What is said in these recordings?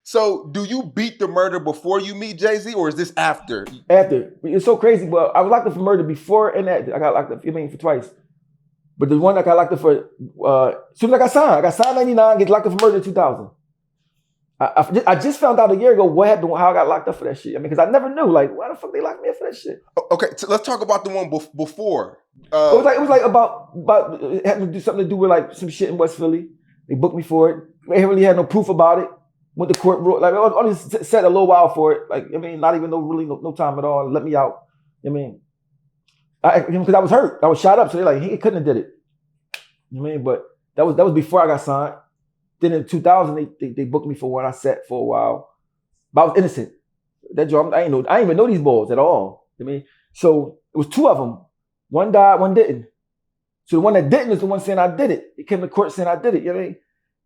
So, do you beat the murder before you meet Jay-Z, or is this after? After. It's so crazy. Well, I was locked up for murder before and after. I got locked up, for twice. But the one I got locked up for, as soon as I got signed 99, get locked up for murder in 2000. I just found out a year ago what happened, how I got locked up for that shit. I mean, because I never knew, like, why the fuck they locked me up for that shit? Okay, so let's talk about the one before. It was like about it had to do something to do with like some shit in West Philly. They booked me for it. They really had no proof about it. Went to court, like I only sat a little while for it. Like, I mean, not even no time at all. Let me out. I mean, because I was hurt. I was shot up, so they're like, he couldn't have did it. You know what I mean? But that was before I got signed. Then in 2000, they booked me for one. I sat for a while, but I was innocent. That job, I didn't even know these balls at all. You know what I mean? So it was two of them. One died, one didn't. So the one that didn't is the one saying I did it. He came to court saying I did it. You know what I mean?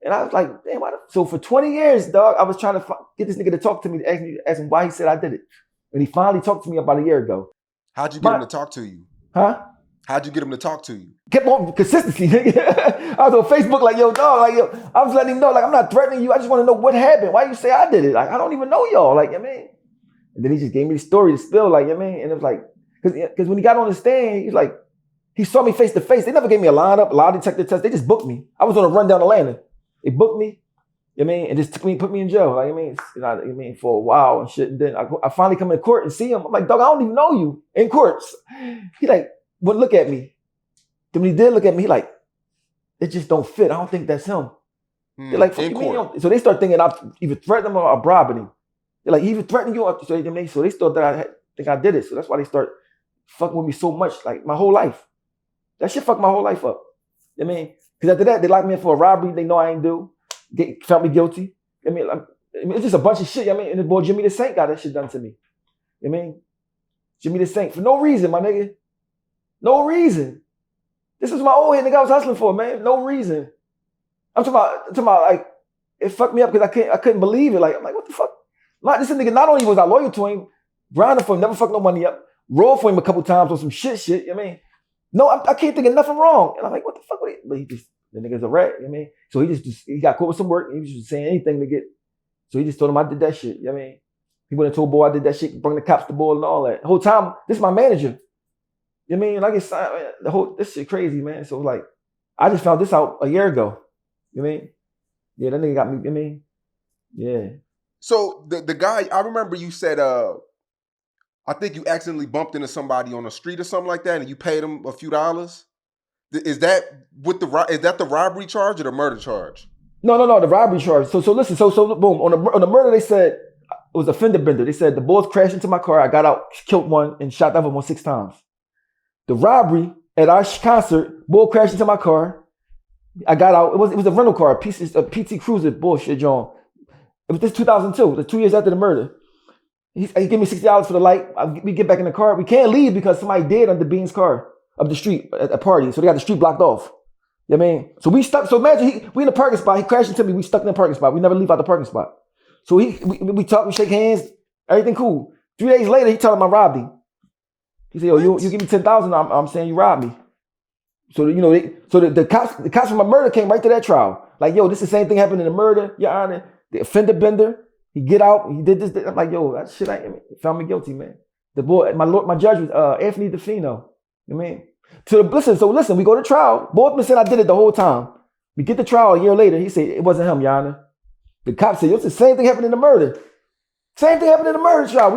And I was like, damn. So for 20 years, dog, I was trying to get this nigga to talk to me, to ask him why he said I did it. And he finally talked to me about a year ago. How'd you get him to talk to you? Huh? How'd you get him to talk to you? Kept on consistency, nigga. I was on Facebook like, yo, dog, like, yo, I was letting him know, like, I'm not threatening you. I just want to know what happened. Why you say I did it? Like, I don't even know y'all. Like, you know what I mean? And then he just gave me the story to spill, like, you know what I mean? And it was like, because when he got on the stand, he's like, he saw me face to face. They never gave me a lineup, a lie detector test. They just booked me. I was on a run down Atlanta. They booked me, you know what I mean? And just put me in jail. Like, I mean, for a while and shit. And then I finally come in court and see him. I'm like, dog, I don't even know you in courts. He like, wouldn't look at me. Then when he did look at me, he like, it just don't fit. I don't think that's him. They're like, fuck you mean? So they start thinking I either threatened him or I'm bribing him. They're like, he even threatened you. So they thought that I think I did it. So that's why they start fucking with me so much, like my whole life. That shit fucked my whole life up. You know what I mean? Because after that, they locked me in for a robbery they know I ain't do. Found me guilty. I mean, it's just a bunch of shit. I mean, and the boy Jimmy the Saint got that shit done to me. You know what I mean? Jimmy the Saint, for no reason, my nigga. No reason. This is my old head nigga I was hustling for, man. No reason. I'm talking about like, it fucked me up because I couldn't believe it. Like, I'm like, what the fuck? This nigga, not only was I loyal to him, grinding for him, never fucked no money up, rolled for him a couple times on some shit, you know what I mean? No, I can't think of nothing wrong. And I'm like, what the fuck? But the nigga's a rat, you know what I mean? So he got caught with some work, and he was just saying anything to get, so he just told him I did that shit, you know what I mean? He went and told boy I did that shit, bring the cops to board and all that. The whole time, this is my manager. You know what I mean? Like it's this shit crazy, man. So like, I just found this out a year ago. You know what I mean? Yeah, that nigga got me, you know what I mean? Yeah. So the guy, I remember you said, I think you accidentally bumped into somebody on the street or something like that, and you paid him a few dollars. Is that the robbery charge or the murder charge? No, the robbery charge. So listen, so boom, on the murder they said it was a fender bender. They said the boys crashed into my car. I got out, killed one, and shot the other one 6 times. The robbery at our concert, bull crashed into my car. I got out. It was a rental car, a PT Cruiser bullshit, John. It was this 2002, the 2 years after the murder. He gave me $60 for the light. We get back in the car. We can't leave because somebody dead under Bean's car up the street at a party. So they got the street blocked off. You know what I mean? So we stuck. So imagine we in the parking spot. He crashed into me. We stuck in the parking spot. We never leave out the parking spot. So we talk, we shake hands, everything cool. 3 days later, he told him I robbed him. He said, "Yo, you give me 10,000. I'm saying you robbed me." So the cops from my murder came right to that trial. Like, yo, this is the same thing happened in the murder, Your Honor. The offender bender, he get out, he did this. I'm like, yo, that shit found me guilty, man. The boy, my judge was Anthony DeFino. You know what I mean? Listen, we go to trial. Both of them said I did it the whole time. We get to trial a year later. He said it wasn't him, Your Honor. The cop said, it's the same thing happened in the murder. Same thing happened in the murder trial.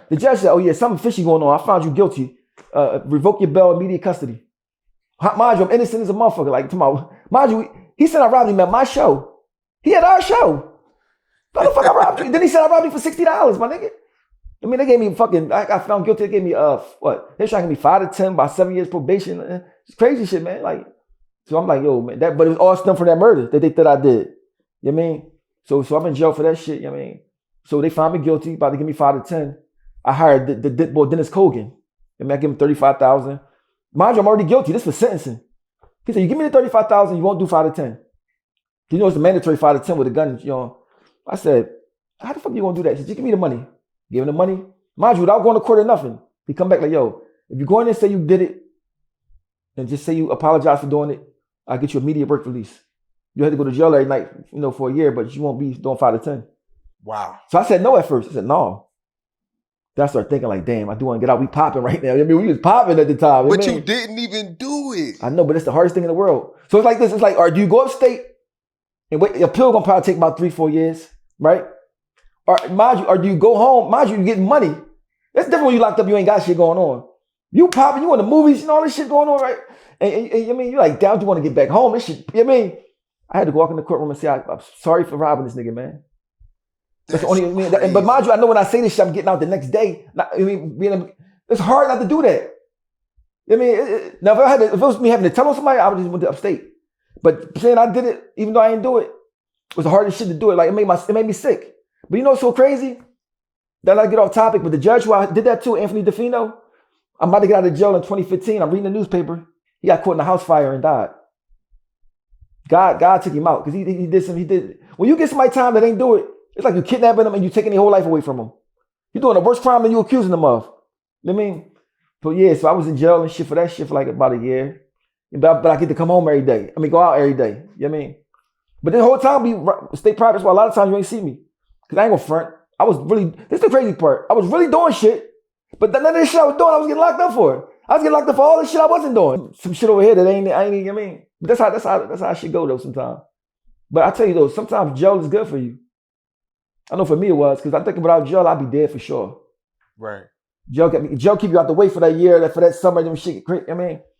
The judge said, oh yeah, something fishy going on. I found you guilty. Revoke your bail, immediate custody. Mind you, I'm innocent as a motherfucker. Like, tomorrow, mind you, he said I robbed him at my show. He had our show. How the fuck I robbed you? Then he said I robbed him for $60, my nigga. I mean, they gave me fucking, I got found guilty. They gave me, what? They're trying to give me 5 to 10 by 7 years probation. It's crazy shit, man. Like, so I'm like, yo, man, but it was all stemmed from that murder that they thought I did. You know what I mean? So I'm in jail for that shit, you know what I mean? So they found me guilty, about to give me 5 to 10. I hired the boy Dennis Kogan. And I give him $35,000. Mind you, I'm already guilty. This was sentencing. He said, you give me the $35,000, you won't do 5 to 10. You know it's a mandatory 5 to 10 with a gun, you know. I said, how the fuck you gonna do that? He said, just give me the money. Give him the money. Mind you, without going to court or nothing. He come back like, yo, if you go in there and say you did it, and just say you apologize for doing it, I'll get you immediate work release. You had to go to jail every night, for a year, but you won't be doing 5 to 10. Wow. So I said no at first. I said no. Then I started thinking like, damn, I do want to get out. We popping right now. I mean, we was popping at the time. But you didn't even do it. I know, but it's the hardest thing in the world. So it's like this. It's like, do you go upstate and wait? Your appeal gonna probably take about 3-4 years, right? Or mind you, or do you go home? Mind you, getting money. That's different when you locked up. You ain't got shit going on. You popping, you in the movies and all this shit going on, right? And I mean, you like down. You want to get back home? This shit. I mean, I had to walk in the courtroom and say, I'm sorry for robbing this nigga, man. That's the only. But mind you, I know when I say this shit, I'm getting out the next day. It's hard not to do that. I mean, now if it was me having to tell on somebody, I would just went to upstate. But saying I did it, even though I didn't do it, was the hardest shit to do it. Like it made me sick. But you know what's so crazy? That I get off topic, but the judge who I did that to, Anthony DeFino, I'm about to get out of jail in 2015. I'm reading the newspaper. He got caught in a house fire and died. God took him out because he did some. He did. When you get somebody time that ain't do it, it's like you kidnapping them and you taking their whole life away from them. You're doing a worse crime than you accusing them of. You know what I mean? But yeah, so I was in jail and shit for that shit for like about a year. But I get to come home every day. I mean, go out every day. You know what I mean? But the whole time be stay private. That's why a lot of times you ain't see me. Because I ain't gonna front. I was really, this is the crazy part. I was really doing shit. But none of this shit I was doing, I was getting locked up for. I was getting locked up for all the shit I wasn't doing. Some shit over here that ain't, you know what I mean? But that's how it should go though sometimes. But I tell you though, sometimes jail is good for you. I know for me it was, because I think without jail, I'd be dead for sure. Right. Jail keep you out the way for that year, for that summer, them shit. I mean,